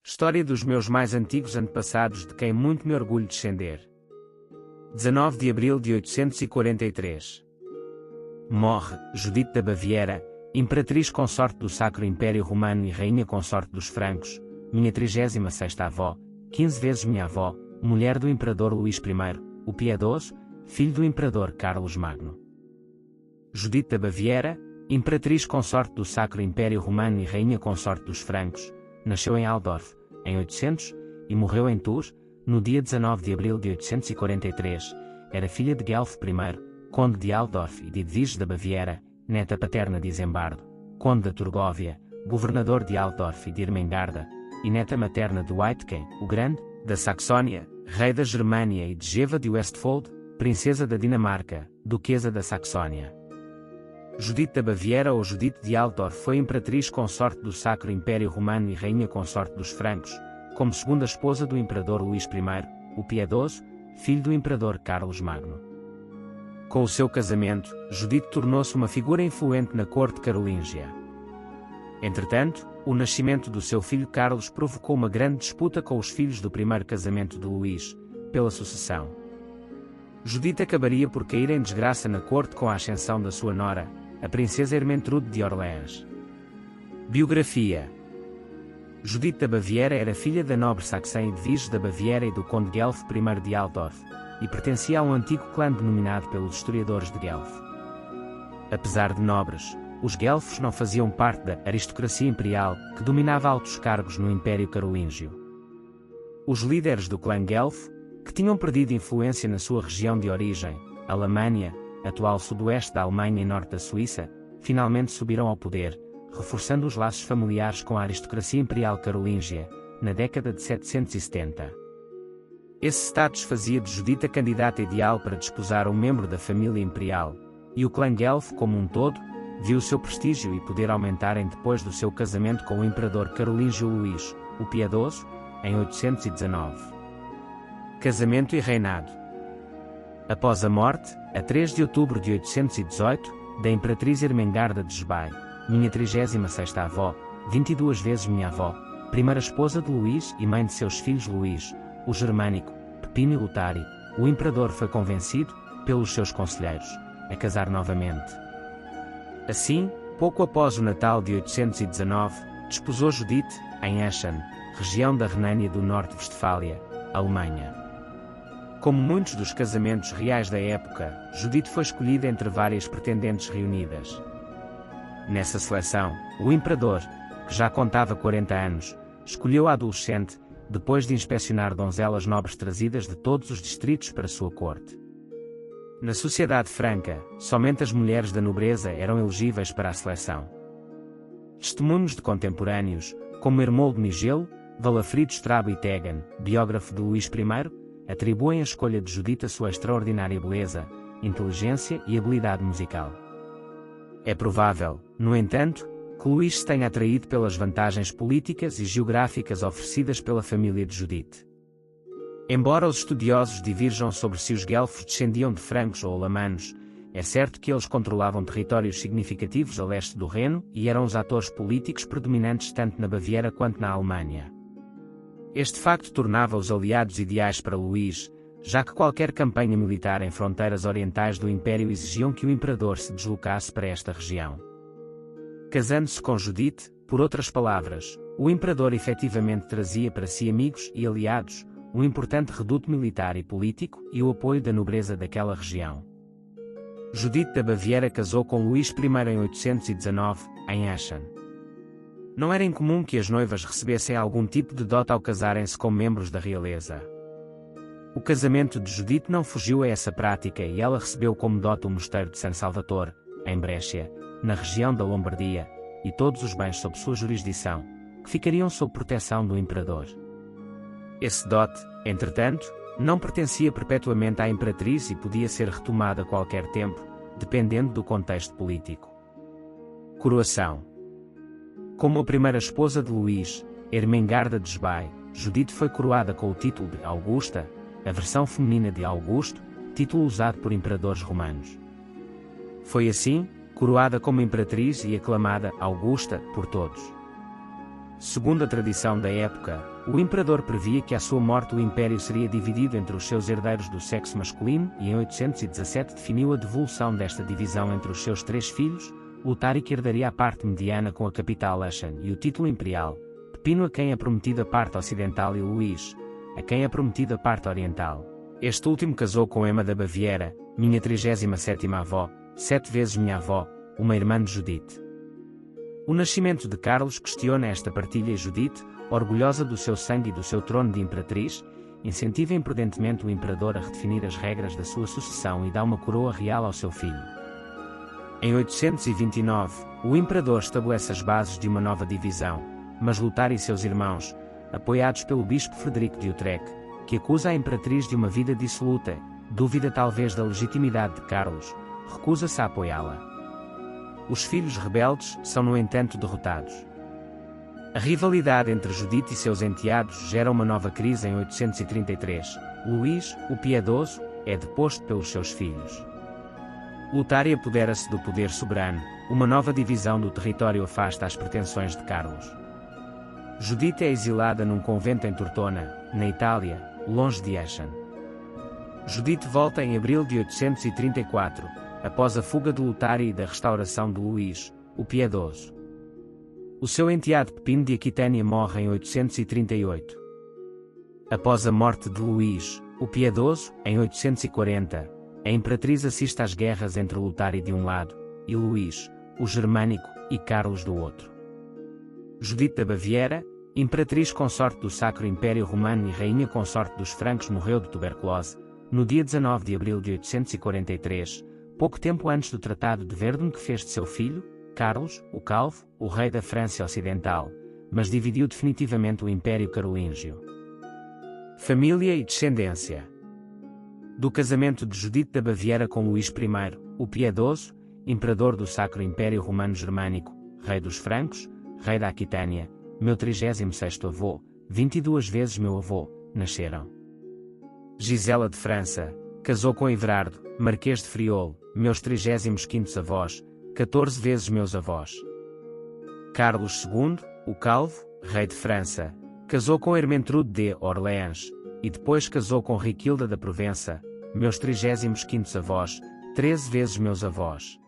História dos meus mais antigos antepassados de quem muito me orgulho descender. 19 de abril de 843. Morre Judite da Baviera, imperatriz consorte do Sacro Império Romano e rainha consorte dos francos, minha 36ª avó, 15 vezes minha avó, mulher do imperador Luís I, o Piedoso, filho do imperador Carlos Magno. Judite da Baviera, imperatriz consorte do Sacro Império Romano e rainha consorte dos francos, nasceu em Altdorf, em 800, e morreu em Tours, no dia 19 de abril de 843. Era filha de Guelfo I, conde de Altdorf e de Edvige da Baviera, neta paterna de Isembardo, conde da Turgóvia, governador de Altdorf e de Ermengarda, e neta materna de Witken, o Grande, da Saxónia, rei da Germânia e de Geva de Westfold, princesa da Dinamarca, duquesa da Saxónia. Judite da Baviera ou Judite de Altdorf foi imperatriz consorte do Sacro Império Romano e rainha consorte dos francos, como segunda esposa do imperador Luís I, o Piedoso, filho do imperador Carlos Magno. Com o seu casamento, Judite tornou-se uma figura influente na corte carolíngia. Entretanto, o nascimento do seu filho Carlos provocou uma grande disputa com os filhos do primeiro casamento de Luís, pela sucessão. Judite acabaria por cair em desgraça na corte com a ascensão da sua nora, a princesa Ermentrude de Orleans. Biografia. Judite da Baviera era filha da nobre saxã Edvige da Baviera e do conde Guelfo I de Altdorf, e pertencia a um antigo clã denominado pelos historiadores de Guelfo. Apesar de nobres, os guelfos não faziam parte da aristocracia imperial que dominava altos cargos no Império Carolíngio. Os líderes do clã Guelfo, que tinham perdido influência na sua região de origem, Alamânia, atual sudoeste da Alemanha e norte da Suíça, finalmente subiram ao poder, reforçando os laços familiares com a aristocracia imperial carolíngia, na década de 770. Esse status fazia de Judite a candidata ideal para desposar um membro da família imperial, e o clã Guelfo como um todo, viu o seu prestígio e poder aumentarem depois do seu casamento com o imperador carolíngio Luís, o Piedoso, em 819. Casamento e reinado. Após a morte, a 3 de outubro de 818, da imperatriz Ermengarda de Esbai, minha 36ª avó, 22 vezes minha avó, primeira esposa de Luís e mãe de seus filhos Luís, o Germânico, Pepino e Lutário, o imperador foi convencido, pelos seus conselheiros, a casar novamente. Assim, pouco após o Natal de 819, desposou Judite, em Aachen, região da Renânia do Norte-Westfália, Alemanha. Como muitos dos casamentos reais da época, Judite foi escolhida entre várias pretendentes reunidas. Nessa seleção, o imperador, que já contava 40 anos, escolheu a adolescente, depois de inspecionar donzelas nobres trazidas de todos os distritos para sua corte. Na sociedade franca, somente as mulheres da nobreza eram elegíveis para a seleção. Testemunhos de contemporâneos, como Hermoldo Nigelo, Valafrido Strabo e Tegan, biógrafo de Luís I, atribuem a escolha de Judite a sua extraordinária beleza, inteligência e habilidade musical. É provável, no entanto, que Luís se tenha atraído pelas vantagens políticas e geográficas oferecidas pela família de Judite. Embora os estudiosos divirjam sobre se os guelfos descendiam de francos ou alamanos, é certo que eles controlavam territórios significativos a leste do Reno e eram os atores políticos predominantes tanto na Baviera quanto na Alemanha. Este facto tornava-os aliados ideais para Luís, já que qualquer campanha militar em fronteiras orientais do Império exigiam que o imperador se deslocasse para esta região. Casando-se com Judite, por outras palavras, o imperador efetivamente trazia para si amigos e aliados, um importante reduto militar e político e o apoio da nobreza daquela região. Judite da Baviera casou com Luís I em 819, em Aachen. Não era incomum que as noivas recebessem algum tipo de dote ao casarem-se com membros da realeza. O casamento de Judite não fugiu a essa prática e ela recebeu como dote o mosteiro de San Salvatore, em Brescia, na região da Lombardia, e todos os bens sob sua jurisdição, que ficariam sob proteção do imperador. Esse dote, entretanto, não pertencia perpetuamente à imperatriz e podia ser retomado a qualquer tempo, dependendo do contexto político. Coroação. Como a primeira esposa de Luís, Ermengarda de Esbai, Judite foi coroada com o título de Augusta, a versão feminina de Augusto, título usado por imperadores romanos. Foi assim, coroada como imperatriz e aclamada Augusta por todos. Segundo a tradição da época, o imperador previa que à sua morte o império seria dividido entre os seus herdeiros do sexo masculino e em 817 definiu a devolução desta divisão entre os seus 3 filhos, Lutárico herdaria a parte mediana com a capital Aachen e o título imperial, Pepino a quem é prometida a parte ocidental e Luís, a quem é prometida a parte oriental. Este último casou com Emma da Baviera, minha 37ª avó, 7 vezes minha avó, uma irmã de Judite. O nascimento de Carlos questiona esta partilha e Judite, orgulhosa do seu sangue e do seu trono de imperatriz, incentiva imprudentemente o imperador a redefinir as regras da sua sucessão e dá uma coroa real ao seu filho. Em 829, o imperador estabelece as bases de uma nova divisão, mas Lutário e seus irmãos, apoiados pelo bispo Frederico de Utrecht, que acusa a imperatriz de uma vida dissoluta, dúvida talvez da legitimidade de Carlos, recusa-se a apoiá-la. Os filhos rebeldes são no entanto derrotados. A rivalidade entre Judite e seus enteados gera uma nova crise em 833. Luís, o Piedoso, é deposto pelos seus filhos. Lutário apodera-se do poder soberano, uma nova divisão do território afasta as pretensões de Carlos. Judite é exilada num convento em Tortona, na Itália, longe de Aachen. Judite volta em abril de 834, após a fuga de Lutário e da restauração de Luís, o Piedoso. O seu enteado Pepino de Aquitânia morre em 838. Após a morte de Luís, o Piedoso, em 840, a imperatriz assiste às guerras entre Lutário de um lado, e Luís, o Germânico, e Carlos do outro. Judite da Baviera, imperatriz consorte do Sacro Império Romano e rainha consorte dos francos, morreu de tuberculose, no dia 19 de abril de 843, pouco tempo antes do Tratado de Verdun que fez de seu filho, Carlos, o Calvo, o rei da França Ocidental, mas dividiu definitivamente o Império Carolíngio. Família e descendência. Do casamento de Judite da Baviera com Luís I, o Piedoso, imperador do Sacro Império Romano Germânico, rei dos francos, rei da Aquitânia, meu 36º avô, 22 vezes meu avô, nasceram. Gisela de França, casou com Everardo, marquês de Friolo, meus 35º avós, 14 vezes meus avós. Carlos II, o Calvo, rei de França, casou com Ermentrude de Orleans, e depois casou com Riquilda da Provença, meus 35º avós, 13 vezes meus avós.